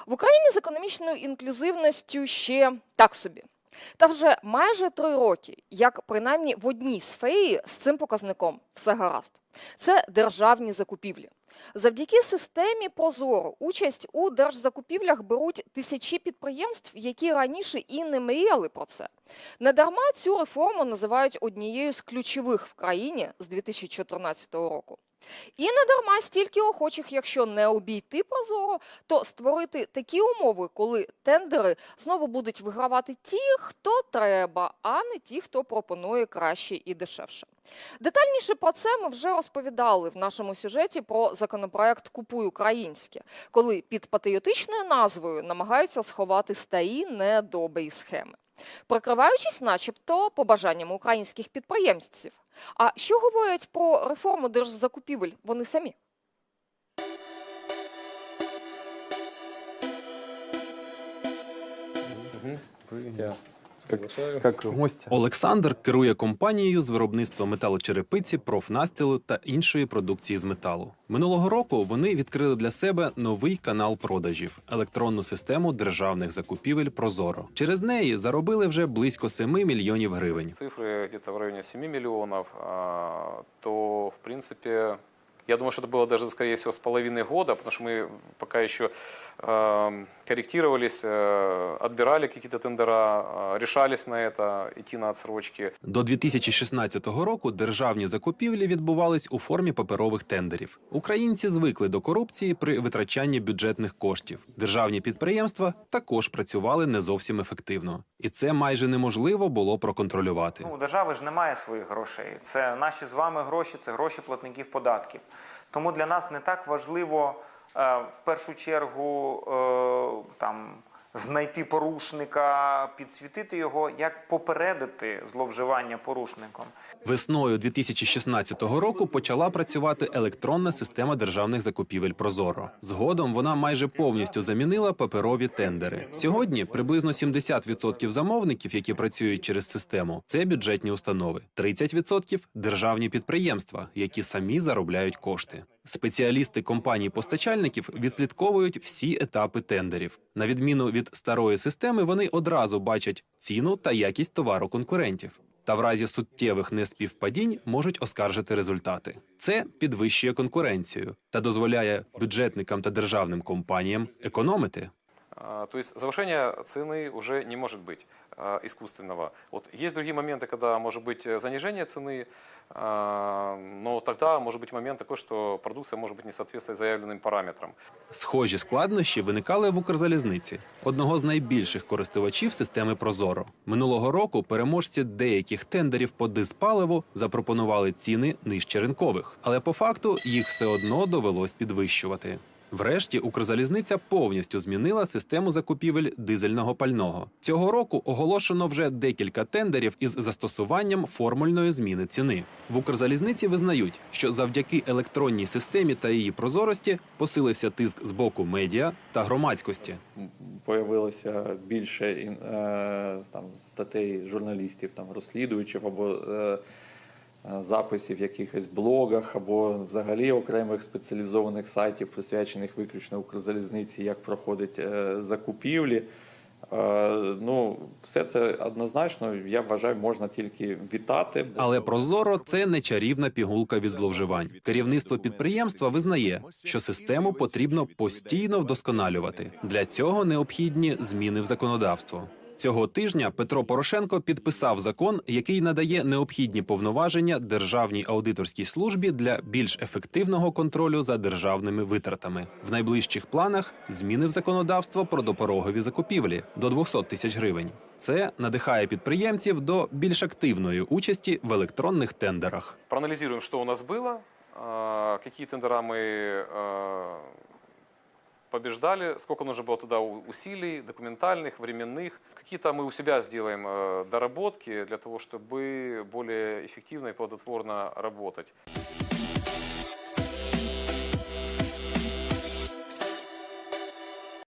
В Україні з економічною інклюзивністю ще так собі. Та вже майже 3 роки, як принаймні в одній сфері з цим показником все гаразд. Це державні закупівлі. Завдяки системі ProZorro участь у держзакупівлях беруть тисячі підприємств, які раніше і не мріяли про це. Недарма цю реформу називають однією з ключових в країні з 2014 року. І недарма стільки охочих, якщо не обійти ProZorro, то створити такі умови, коли тендери знову будуть вигравати ті, хто треба, а не ті, хто пропонує краще і дешевше. Детальніше про це ми вже розповідали в нашому сюжеті про законопроект «Купуй українське», коли під патріотичною назвою намагаються сховати старі недобрі схеми, прикриваючись начебто побажаннями українських підприємців. А що говорять про реформу держзакупівель вони самі? Як гостя. Олександр керує компанією з виробництва металочерепиці, профнастілу та іншої продукції з металу. Минулого року вони відкрили для себе новий канал продажів – електронну систему державних закупівель ProZorro. Через неї заробили вже близько 7 мільйонів гривень. Цифры где-то в районе 7 миллионов, то, в принципе, я думаю, что это было даже, скорее всего, с половиной года, потому что мы пока еще корректировались, отбирали какие-то тендера, решались на это, идти на отсрочки. До 2016 року державні закупівлі відбувались у формі паперових тендерів. Українці звикли до корупції при витрачанні бюджетних коштів. Державні підприємства також працювали не зовсім ефективно. І це майже неможливо було проконтролювати. У держави ж немає своїх грошей. Це наші з вами гроші, це гроші платників податків. Тому для нас не так важливо в першу чергу знайти порушника, підсвітити його, як попередити зловживання порушником. Весною 2016 року почала працювати електронна система державних закупівель ProZorro. Згодом вона майже повністю замінила паперові тендери. Сьогодні приблизно 70% замовників, які працюють через систему, це бюджетні установи. 30% – державні підприємства, які самі заробляють кошти. Спеціалісти компаній-постачальників відслідковують всі етапи тендерів. На відміну від старої системи, вони одразу бачать ціну та якість товару конкурентів. Та в разі суттєвих неспівпадінь можуть оскаржити результати. Це підвищує конкуренцію та дозволяє бюджетникам та державним компаніям економити. То есть завышение цены уже не может быть искусственного. Вот есть другие моменты, когда может быть занижение цены, но тогда может быть момент такой, что продукция может быть не соответствует заявленным параметрам. Схожі складнощі виникали в Укрзалізниці, одного з найбільших користувачів системи ProZorro. Минулого року переможці деяких тендерів по дизпаливу запропонували ціни нижче ринкових, але по факту їх все одно довелось підвищувати. Врешті Укрзалізниця повністю змінила систему закупівель дизельного пального. Цього року оголошено вже декілька тендерів із застосуванням формульної зміни ціни. В Укрзалізниці визнають, що завдяки електронній системі та її прозорості посилився тиск з боку медіа та громадськості. Появилося більше статей журналістів, розслідувачів або записів в якихось блогах або взагалі окремих спеціалізованих сайтів, присвячених виключно Укрзалізниці, як проходить закупівлі. Все це однозначно, я вважаю, можна тільки вітати. Але ProZorro – це не чарівна пігулка від зловживань. Керівництво підприємства визнає, що систему потрібно постійно вдосконалювати. Для цього необхідні зміни в законодавство. Цього тижня Петро Порошенко підписав закон, який надає необхідні повноваження Державній аудиторській службі для більш ефективного контролю за державними витратами. В найближчих планах – зміни в законодавство про допорогові закупівлі до 200 тисяч гривень. Це надихає підприємців до більш активної участі в електронних тендерах. Проанализируем, что у нас было, какие тендера мы побеждали, сколько нужно было туда усилий, документальных, временных. Какие-то мы у себя сделаем доработки для того, чтобы более эффективно и плодотворно работать.